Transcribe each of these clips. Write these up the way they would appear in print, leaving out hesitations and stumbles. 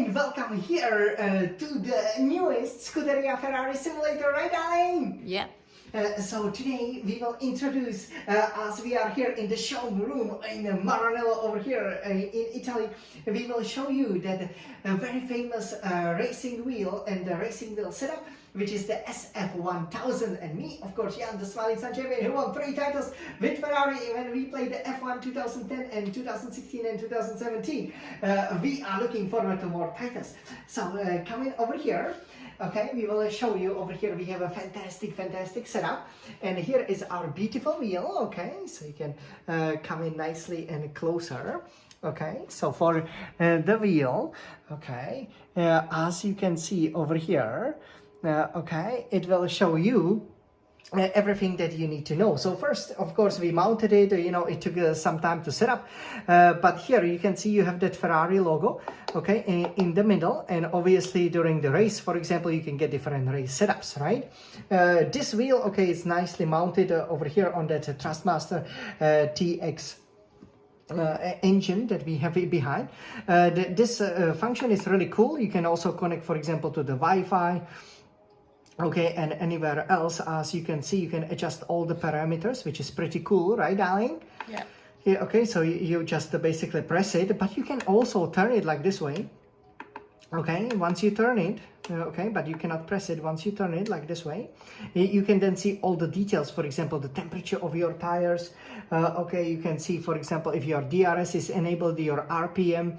and welcome here to the newest Scuderia Ferrari simulator, right darling? Yeah. So today we will introduce, as we are here in the showroom in Maranello over here in Italy, we will show you that very famous racing wheel and the racing wheel setup, which is the SF1000, and me, of course, Jan, the Smiling Sun champion, who won 3 titles with Ferrari when we played the F1 2010 and 2016 and 2017. We are looking forward to more titles. So coming over here, okay, we will show you over here. We have a fantastic setup, and here is our beautiful wheel. Okay, so you can come in nicely and closer. Okay, so for the wheel, okay, as you can see over here, okay, it will show you everything that you need to know. So first, of course, we mounted it, you know, it took some time to set up, but here you can see you have that Ferrari logo, okay, in the middle, and obviously during the race, for example, you can get different race setups, right? This wheel, okay, is nicely mounted over here on that Thrustmaster TX engine that we have behind. This function is really cool. You can also connect, for example, to the Wi-Fi. Okay, and anywhere else, as you can see, you can adjust all the parameters, which is pretty cool, right, darling? Yeah. Yeah, okay, so you just basically press it, but you can also turn it like this way. Okay, once you turn it, okay, but you cannot press it. Once you turn it like this way, you can then see all the details. For example, the temperature of your tires. Okay, you can see, for example, if your DRS is enabled, your RPM,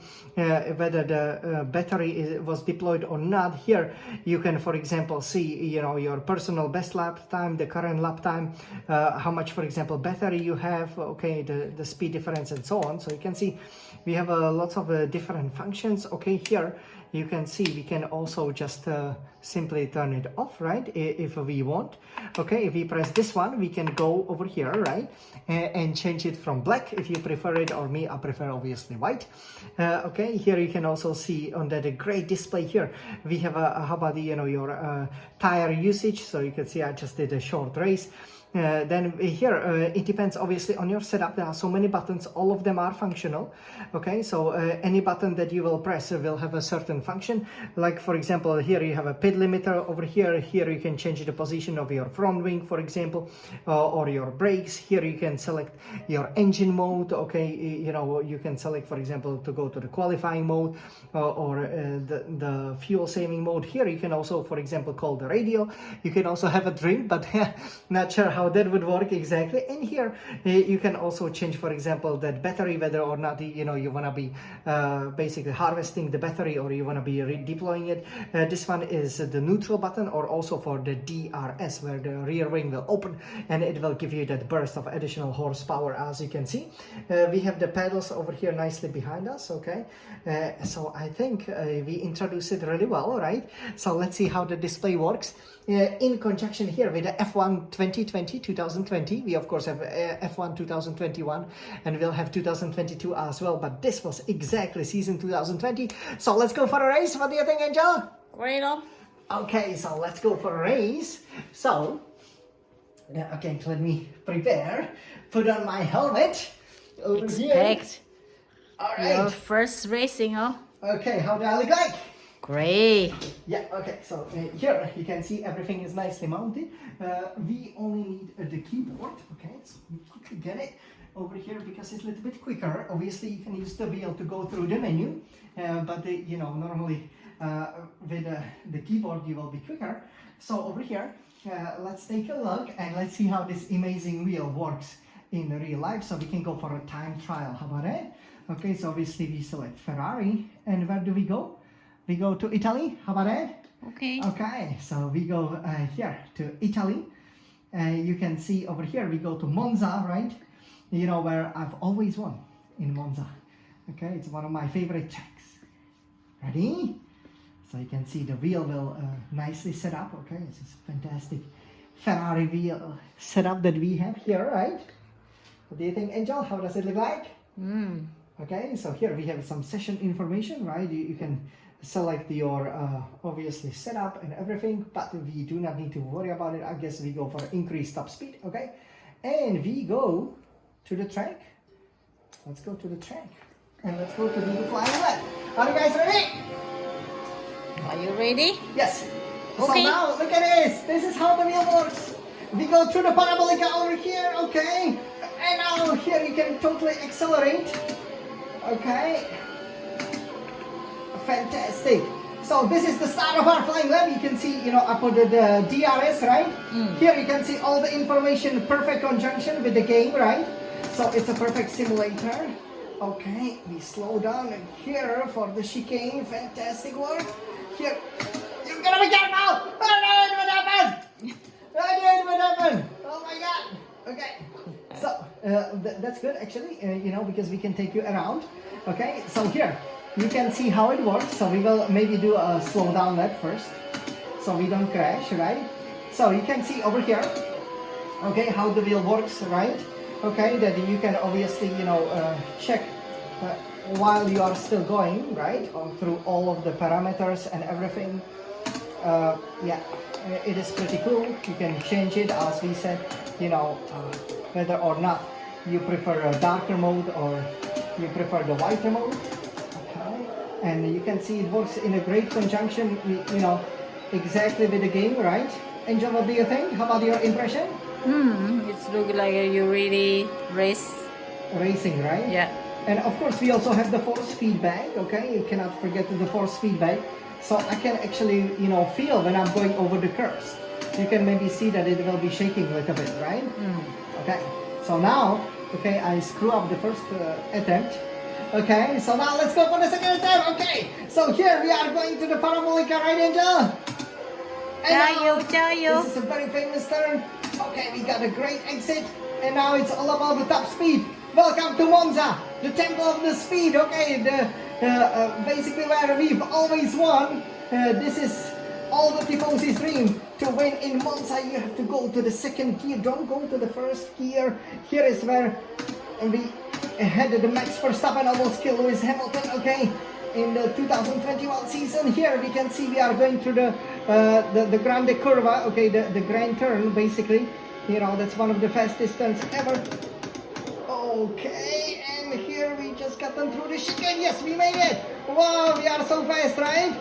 whether the battery was deployed or not. Here you can, for example, see, you know, your personal best lap time, the current lap time, how much, for example, battery you have, okay, the speed difference and so on. So you can see we have lots of different functions. Okay, here you can see we can also just simply turn it off, right, if we want. Okay, if we press this one, we can go over here, right, and change it from black if you prefer it, or me, I prefer obviously white. Okay, here you can also see on that great display here, we have how about the, you know, your tire usage. So you can see I just did a short race. Then here, it depends obviously on your setup. There are so many buttons, all of them are functional. Okay, so any button that you will press will have a certain function. Like, for example, here you have a pit limiter over here. Here you can change the position of your front wing, for example, or your brakes. Here you can select your engine mode. Okay, you know, you can select, for example, to go to the qualifying mode, or the fuel saving mode. Here you can also, for example, call the radio. You can also have a drink, but not sure how that would work exactly. And here you can also change, for example, that battery, whether or not, you know, you want to be basically harvesting the battery, or you want to be redeploying it. This one is the neutral button, or also for the DRS, where the rear wing will open and it will give you that burst of additional horsepower. As you can see, we have the pedals over here nicely behind us. Okay, so I think we introduced it really well, right? So let's see how the display works. In conjunction here with the F1 2020, we of course have F1 2021, and we'll have 2022 as well, but this was exactly season 2020. So let's go for a race. What do you think, Angel? Great on. Okay, so let's go for a race. So, okay, let me prepare, put on my helmet over here. All right. Your first racing, huh? Okay, how do I look like? Great. Yeah, okay, so here you can see everything is nicely mounted. We only need the keyboard, okay, so we quickly get it over here because it's a little bit quicker. Obviously you can use the wheel to go through the menu, but you know, normally with the keyboard you will be quicker. So over here, let's take a look and let's see how this amazing wheel works in real life. So we can go for a time trial. How about it? Okay, so obviously we select Ferrari, and where do we go? We go to Italy. How about that? Okay. Okay, so we go here to Italy. You can see over here we go to Monza, right? You know, where I've always won in Monza. Okay, it's one of my favorite tracks. Ready? So you can see the wheel will nicely set up. Okay, this is fantastic Ferrari wheel setup that we have here, right? What do you think, Angel? How does it look like? Okay, so here we have some session information, right? You can select your obviously setup and everything, but we do not need to worry about it. I guess we go for increased top speed. Okay, and we go to the track. Let's go to the track and let's go to do the flying lap. Are you guys ready? Are you ready? Yes. So Okay. now look at this. This is how the wheel works. We go through the Parabolica over here, okay? And now here you can totally accelerate. Okay. Fantastic. So this is the start of our flying lab. You can see, I put the DRS, right? Here you can see all the information, perfect conjunction with the game, right? So it's a perfect simulator. Okay, we slow down here for the chicane. Fantastic work. Here, you're gonna be careful. Oh no, what happened? What happened? Oh my God. Okay. So that's good actually, because we can take you around. Okay, so here you can see how it works. So we will maybe do a slow down lap first, so we don't crash, right? So you can see over here, okay, how the wheel works, right? Okay, that you can obviously, check while you are still going, right, through all of the parameters and everything. Yeah, it is pretty cool. You can change it, as we said, whether or not you prefer a darker mode or you prefer the whiter mode. Okay, and you can see it works in a great conjunction, exactly with the game, right? Angel, what do you think? How about your impression? It's look like you really Racing, right? Yeah. And of course, we also have the force feedback, okay? You cannot forget the force feedback. So I can actually, feel when I'm going over the curves. You can maybe see that it will be shaking a little bit, right? Okay, so now, okay, I screw up the first attempt. Okay, so now let's go for the second attempt. Okay, so here we are going to the Parabolica, right, Angel? Chayo. This is a very famous turn. Okay, we got a great exit, and now it's all about the top speed. Welcome to Monza, the temple of the speed. Okay, basically where we've always won. This is all the Tifosi's dream, to win in Monza. You have to go to the second gear. Don't go to the first gear. Here is where we had the Max Verstappen almost kill Lewis Hamilton. Okay, in the 2021 season. Here we can see we are going through the Grande Curva. Okay, the grand turn basically. That's one of the fastest turns ever. Okay, and here we just got them through the chicane. Yes, we made it. Wow, we are so fast, right?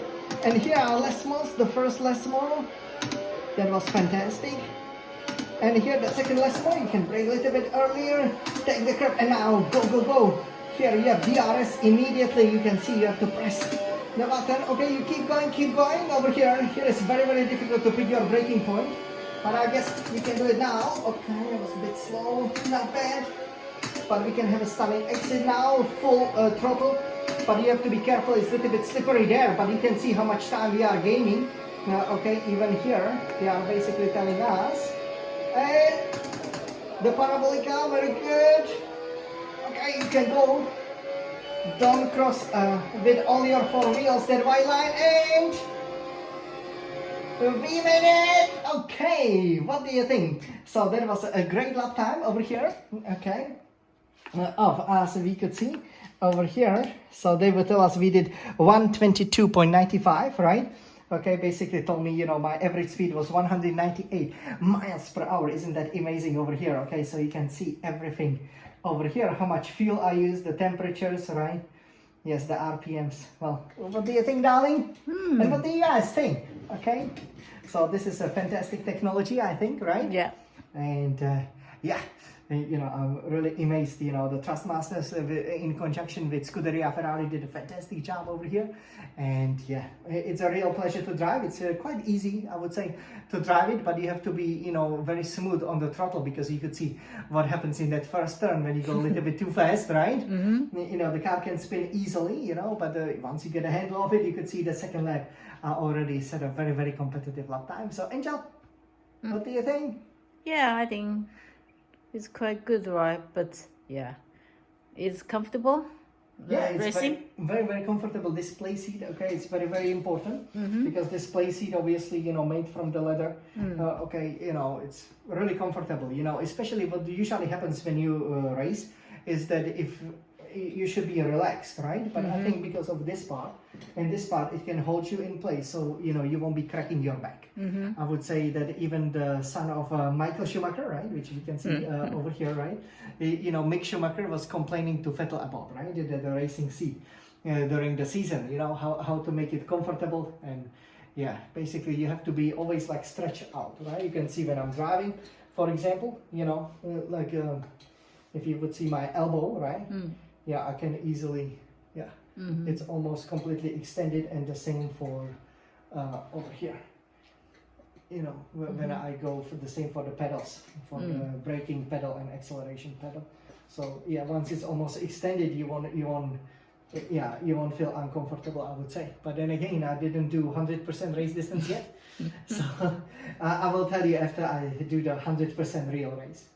And here are Les Mills, the first Les Mills. That was fantastic. And here the second Les Mills, you can brake a little bit earlier, take the curve, and now go. Here you have DRS. Immediately you can see you have to press the button. Okay, you keep going over here. Here is very, very difficult to pick your braking point, but I guess we can do it now. Okay, it was a bit slow, not bad. But we can have a stunning exit now, full throttle. But you have to be careful, it's a little bit slippery there, but you can see how much time we are gaining. Okay, even here, they are basically telling us. And the Parabolica, very good. Okay, you can go. Don't cross with all your four wheels that white line, and we made it. Okay, what do you think? So that was a great lap time over here. Okay. As we could see over here, so they would tell us we did 122.95, right? Okay, basically told me, my average speed was 198 miles per hour. Isn't that amazing over here? Okay, so you can see everything over here, how much fuel I use, the temperatures, right? Yes, the RPMs. Well, what do you think, darling? And what do you guys think? Okay, so this is a fantastic technology, I think, right? Yeah. And yeah. I'm really amazed, the Thrustmasters in conjunction with Scuderia Ferrari did a fantastic job over here. And yeah, it's a real pleasure to drive. It's quite easy, I would say, to drive it, but you have to be, very smooth on the throttle, because you could see what happens in that first turn when you go a little bit too fast, right? The car can spin easily, but once you get a handle of it, you could see the second lap already set a very, very competitive lap time. So, Angel, what do you think? Yeah, I think it's quite good, right? But yeah, it's comfortable. Yeah, it's racing. very, very comfortable. This play seat, okay, it's very, very important, because this play seat, obviously, made from the leather. Okay, it's really comfortable. Especially what usually happens when you race is that if you should be relaxed, right? But I think because of this part and this part, it can hold you in place, so you won't be cracking your back. I would say that even the son of Michael Schumacher, right, which you can see over here, right? Mick Schumacher was complaining to Vettel about, right, the racing seat. during the season. You know how to make it comfortable, and yeah, basically you have to be always like stretched out, right? You can see when I'm driving, for example, you know, like if you would see my elbow, right? Yeah, I can easily, yeah, it's almost completely extended, and the same for over here. You know, when I go for the same for the pedals, for the braking pedal and acceleration pedal. So yeah, once it's almost extended, you won't feel uncomfortable, I would say. But then again, I didn't do 100% race distance yet. So I will tell you after I do the 100% real race.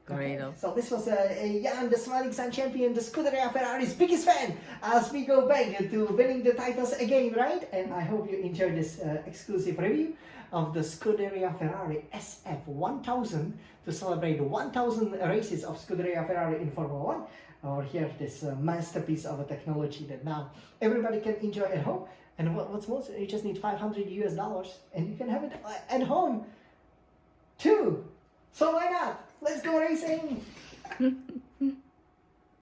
Great. Okay. So this was Jan, the Smiling Sun champion, the Scuderia Ferrari's biggest fan, as we go back to winning the titles again, right? And I hope you enjoyed this exclusive review of the Scuderia Ferrari SF1000 to celebrate 1000 races of Scuderia Ferrari in Formula 1. Over here, this masterpiece of a technology that now everybody can enjoy at home. And what's most, you just need $500 and you can have it at home too. So why not? Let's go racing!